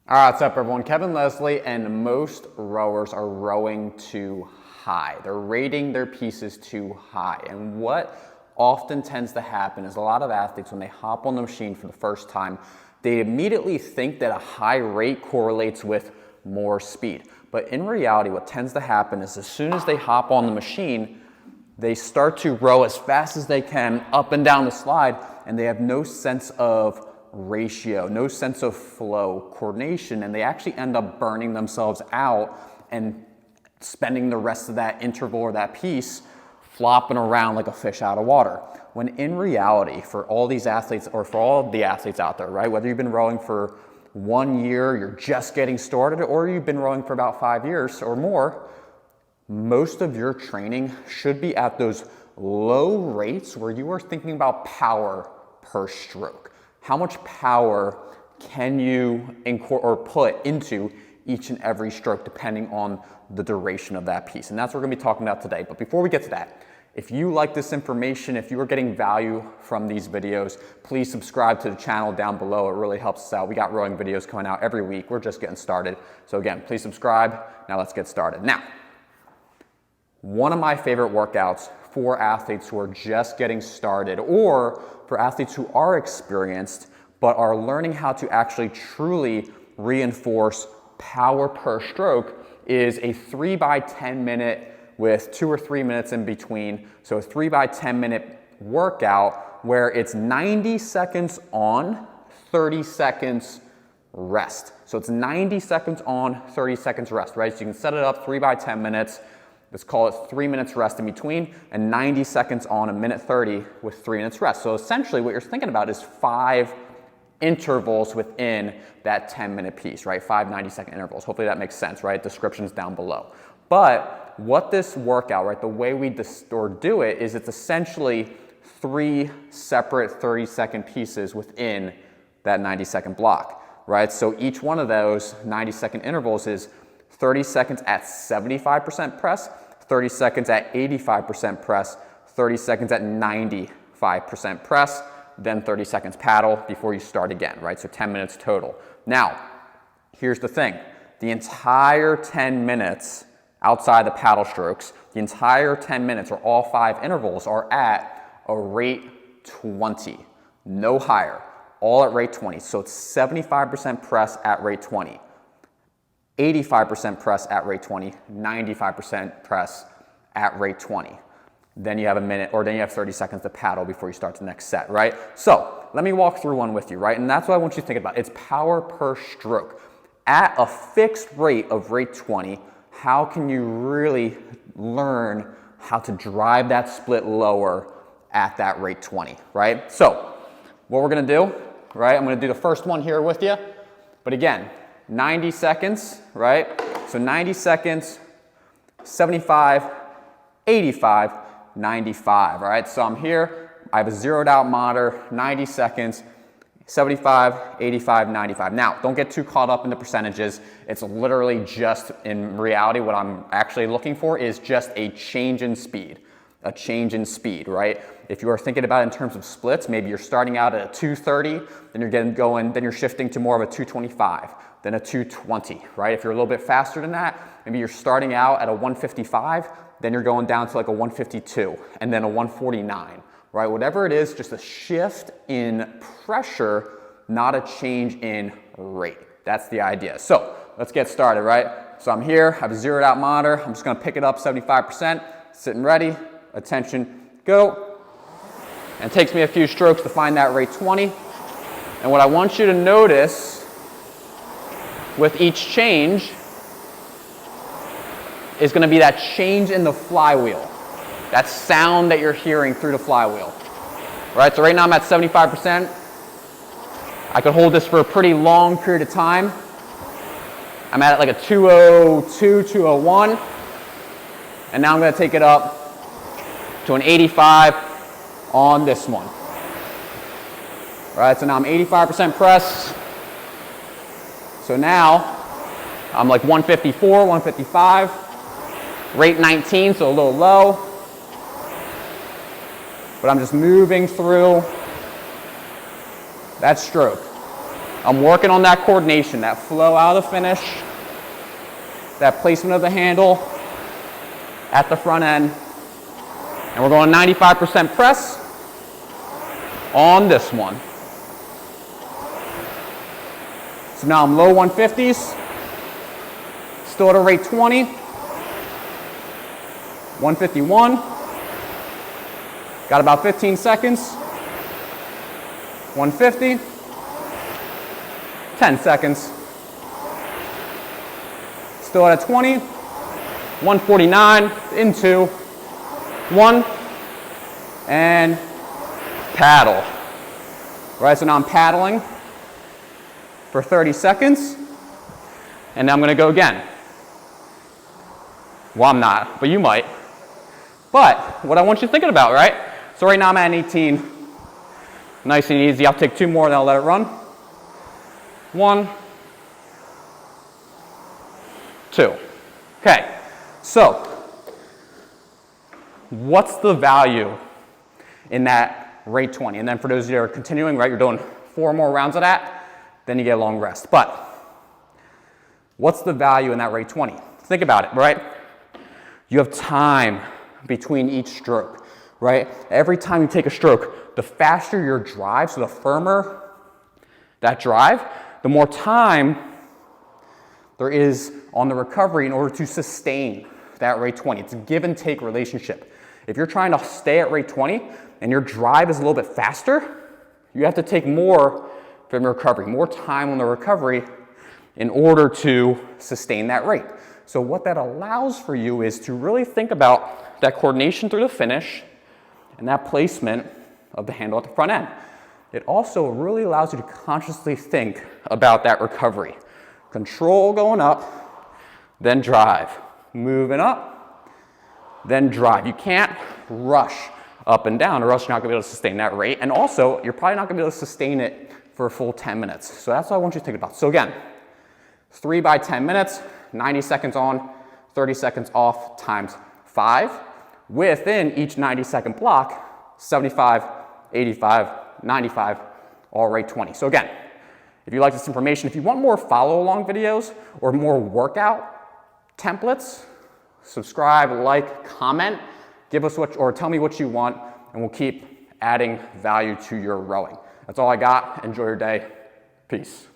All right, what's up everyone? Kevin Leslie, and most rowers are rowing too high. They're rating their pieces too high. And what often tends to happen is a lot of athletes, when they hop on the machine for the first time, they immediately think that a high rate correlates with more speed. But in reality, what tends to happen is as soon as they hop on the machine, they start to row as fast as they can up and down the slide, and they have no sense of ratio, no sense of flow, coordination, and they actually end up burning themselves out and spending the rest of that interval or that piece flopping around like a fish out of water. When in reality, for all these athletes, or for all the athletes out there, right, whether you've been rowing for 1 year, you're just getting started, or you've been rowing for about 5 years or more, most of your training should be at those low rates where you are thinking about power per stroke. How much power can you put into each and every stroke depending on the duration of that piece? And that's what we're going to be talking about today. But before we get to that, if you like this information, if you are getting value from these videos, please subscribe to the channel down below. It really helps us out. We got rowing videos coming out every week. We're just getting started. So again, please subscribe. Now let's get started. Now, one of my favorite workouts for athletes who are just getting started, or for athletes who are experienced but are learning how to actually truly reinforce power per stroke, is a 3x10 minute with 2 or 3 minutes in between. So a 3x10 minute workout where it's 90 seconds on, 30 seconds rest. So it's 90 seconds on, 30 seconds rest, right? So you can set it up 3x10 minutes. Let's call it 3 minutes rest in between, and 90 seconds on, a minute 30 with 3 minutes rest. So essentially what you're thinking about is 5 intervals within that 10-minute piece, right? 5 90-second intervals. Hopefully that makes sense, right? Description's down below. But what this workout, right, the way we do it is it's essentially 3 separate 30-second pieces within that 90-second block, right? So each one of those 90-second intervals is 30 seconds at 75% press, 30 seconds at 85% press, 30 seconds at 95% press, then 30 seconds paddle before you start again, right? So 10 minutes total. Now, here's the thing. The entire 10 minutes outside the paddle strokes, the entire 10 minutes, or all 5 intervals, are at a rate 20, no higher, all at rate 20. So it's 75% press at rate 20. 85% press at rate 20, 95% press at rate 20. Then you have a minute, or then you have 30 seconds to paddle before you start the next set, right? So let me walk through one with you, right? And that's what I want you to think about. It's power per stroke. At a fixed rate of rate 20, how can you really learn how to drive that split lower at that rate 20, right? So what we're gonna do, right? I'm gonna do the first one here with you, but again, 90 seconds, right? So 90 seconds, 75, 85, 95, all right? So I'm here, I have a zeroed out monitor, 90 seconds, 75, 85, 95. Now, don't get too caught up in the percentages. It's literally just, in reality, what I'm actually looking for is just a change in speed. A change in speed, right? If you are thinking about it in terms of splits, maybe you're starting out at a 230, then you're getting going, then you're shifting to more of a 225, then a 220, right? If you're a little bit faster than that, maybe you're starting out at a 155, then you're going down to like a 152, and then a 149, right? Whatever it is, just a shift in pressure, not a change in rate. That's the idea. So let's get started, right? So I'm here, I have a zeroed out monitor. I'm just gonna pick it up 75%, sitting ready, attention, go. And it takes me a few strokes to find that rate 20. And what I want you to notice with each change is going to be that change in the flywheel, that sound that you're hearing through the flywheel. Right, so right now I'm at 75%. I could hold this for a pretty long period of time. I'm at like a 202, 201. And now I'm going to take it up to an 85 on this one. All right, so now I'm 85% press. So now I'm like 154, 155, rate 19, so a little low. But I'm just moving through that stroke. I'm working on that coordination, that flow out of the finish, that placement of the handle at the front end. And we're going 95% press on this one. So now I'm low 150s, still at a rate 20, 151, got about 15 seconds, 150, 10 seconds, still at a 20, 149, in 2, 1, and paddle. Right, so now I'm paddling for 30 seconds, and now I'm gonna go again. Well, I'm not, but you might. But what I want you thinking about, right? So right now I'm at an 18, nice and easy. I'll take 2 more, then I'll let it run. 1, 2. Okay, so what's the value in that rate 20? And then for those of you that are continuing, right, you're doing 4 more rounds of that, then you get a long rest. But what's the value in that rate 20? Think about it, right? You have time between each stroke, right? Every time you take a stroke, the faster your drive, so the firmer that drive, the more time there is on the recovery in order to sustain that rate 20. It's a give and take relationship. If you're trying to stay at rate 20 and your drive is a little bit faster, you have to take more from your recovery, more time on the recovery in order to sustain that rate. So what that allows for you is to really think about that coordination through the finish and that placement of the handle at the front end. It also really allows you to consciously think about that recovery. Control going up, then drive. Moving up, then drive. You can't rush up and down or else you're not gonna be able to sustain that rate. And also, you're probably not gonna be able to sustain it for a full 10 minutes. So that's what I want you to think about. So again, 3 by 10 minutes, 90 seconds on, 30 seconds off times 5. Within each 90-second block, 75, 85, 95, all rate 20. So again, if you like this information, if you want more follow-along videos or more workout templates, subscribe, like, comment, give us what, or tell me what you want, and we'll keep adding value to your rowing. That's all I got. Enjoy your day. Peace.